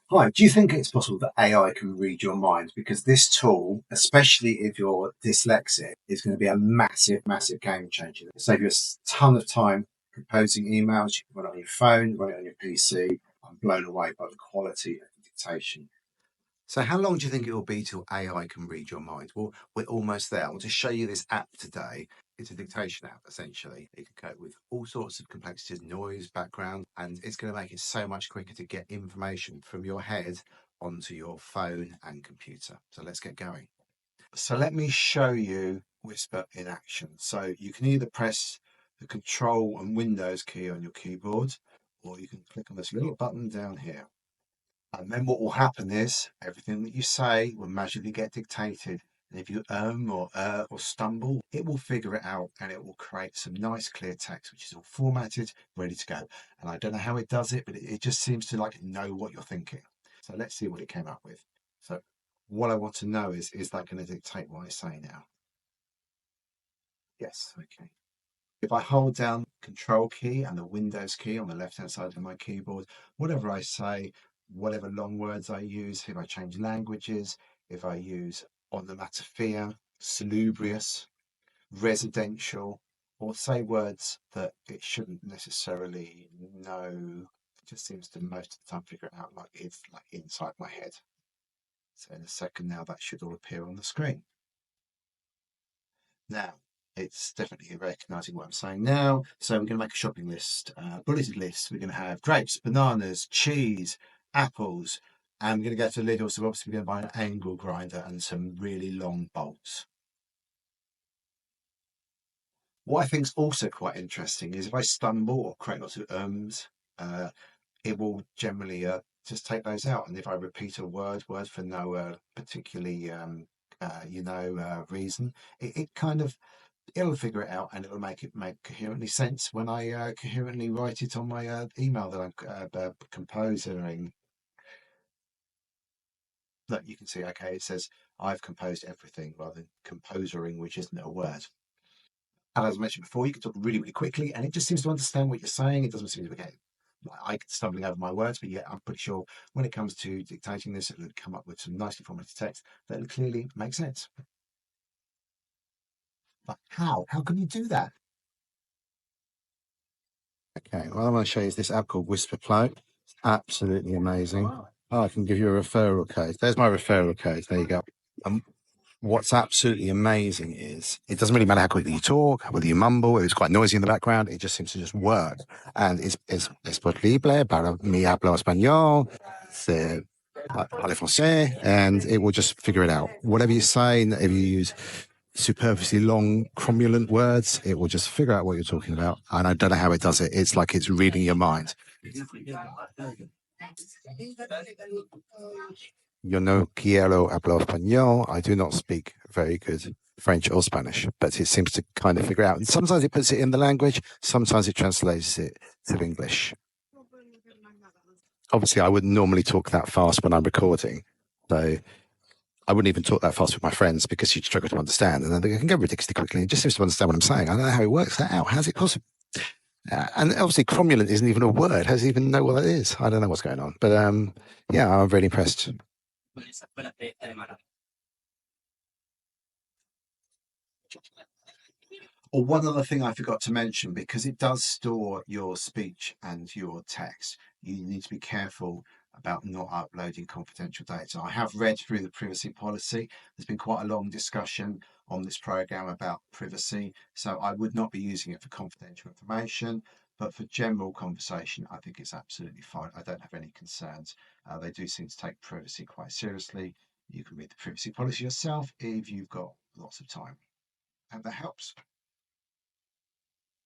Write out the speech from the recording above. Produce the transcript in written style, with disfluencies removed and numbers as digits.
Hi, do you think it's possible that AI can read your mind? Because this tool, especially if you're dyslexic, is going to be a massive, massive game changer. It'll save you a ton of time composing emails. You can run it on your phone, run it on your PC. I'm blown away by the quality of the dictation. So how long do you think it will be till AI can read your mind? Well, we're almost there. I'll just show you this app today. It's a dictation app, essentially. It can cope with all sorts of complexities, noise, background, and it's going to make it so much quicker to get information from your head onto your phone and computer. So let's get going. So let me show you Whisper in action. So you can either press the Control and Windows key on your keyboard, or you can click on this little button down here. And then what will happen is everything that you say will magically get dictated. And if you or stumble, it will figure it out and it will create some nice clear text, which is all formatted, ready to go. And I don't know how it does it, but it just seems to like know what you're thinking. So let's see what it came up with. So what I want to know is that going to dictate what I say now? Yes, okay. If I hold down Control key and the Windows key on the left-hand side of my keyboard, whatever I say, whatever long words I use, if I change languages, if I use onomatopoeia, salubrious, residential, or say words that it shouldn't necessarily know, it just seems to most of the time figure it out like it's like inside my head. So in a second now, that should all appear on the screen. Now, it's definitely recognizing what I'm saying now. So we're going to make a shopping list, bulleted list. We're going to have grapes, bananas, cheese, apples, and we're going to go to Lidl. So obviously we're going to buy an angle grinder and some really long bolts. What I think is also quite interesting is if I stumble or create lots of uh, it will generally just take those out. And if I repeat a word for no particularly reason, it kind of it'll figure it out and it'll make it make coherently sense when I coherently write it on my email that I'm composing. Look, you can see, okay, it says I've composed everything rather than composering, which isn't a word. And as I mentioned before, you can talk really, really quickly and it just seems to understand what you're saying. It doesn't seem to be getting like stumbling over my words, but yeah, I'm pretty sure when it comes to dictating this, it'll come up with some nicely formatted text that clearly makes sense. But how? How can you do that? Okay, well, I'm going to show you this app called Whisper Play. It's absolutely amazing. Oh, I can give you a referral code. There's my referral code. There you go. Um, what's absolutely amazing is it doesn't really matter how quickly you talk, whether you mumble, whether it's quite noisy in the background, it just seems to just work. And es posible para mi hablo español, se parle français, and it will just figure it out. Whatever you say, if you use superfluously long, cromulent words, it will just figure out what you're talking about. And I don't know how it does it. It's like it's reading your mind. Yo no quiero hablar español. I do not speak very good French or Spanish, but it seems to kind of figure out. And sometimes it puts it in the language, sometimes it translates it to English. Obviously, I wouldn't normally talk that fast when I'm recording. So I wouldn't even talk that fast with my friends because you'd struggle to understand. And then they can go ridiculously quickly. It just seems to understand what I'm saying. I don't know how it works that out. How's it possible? And obviously, cromulent isn't even a word. How does it even know what that is? I don't know what's going on. But yeah, I'm really impressed. Or one other thing I forgot to mention, because it does store your speech and your text, you need to be careful about not uploading confidential data. I have read through the privacy policy. There's been quite a long discussion on this program about privacy. So I would not be using it for confidential information, but for general conversation, I think it's absolutely fine. I don't have any concerns. They do seem to take privacy quite seriously. You can read the privacy policy yourself if you've got lots of time. And that helps.